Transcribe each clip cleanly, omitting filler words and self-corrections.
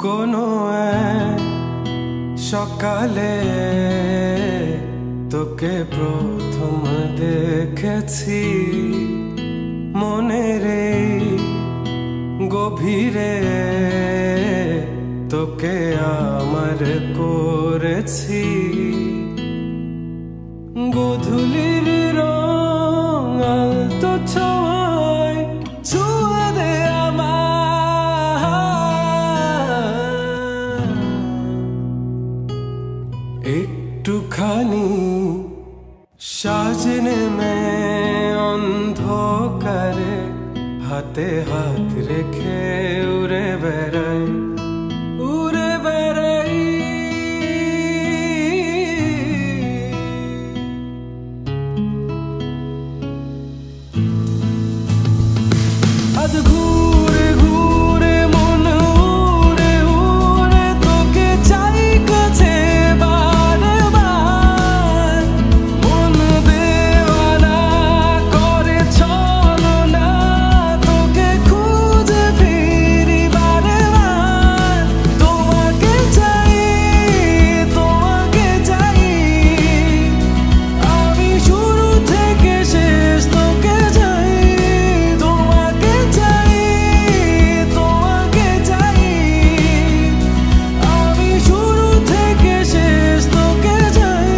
কোনো এক সকালে তোকে প্রথম দেখেছি মনের এই গভীরে, তোকে আমার করেছি গোধূলির রং আলতো ছোঁয়ায় ছুঁয়ে দে আমার একটুখানি সাজনে মে অন্ধকারে হাতে হাত রেখে উড়ে বেড়াই উড়ে বেড়াই। আজ ঘুরে ঘুরে মন উড়ে উড়ে তোকে চাই কাছে বারে বার, মন দেওয়ানা করে চলো না তোকে খুঁজে ফিরি বারে বার। তোমাকে চাই আমি শুরু থেকে শেষ তোকে চাই, তোমাকে চাই আমি শুরু থেকে শেষ তোকে চাই।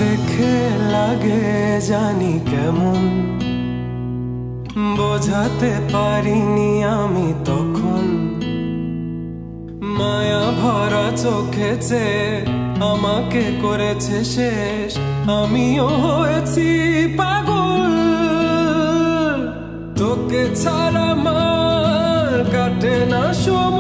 দেখে লাগে জানি কেমন, বোঝাতে পারিনি আমি তখন, মায়া ভরা চোখে চেয়ে আমাকে করেছে শেষ, আমিও হয়েছি পাগল। তোকে ছাড়া আমার কাটে না সময়।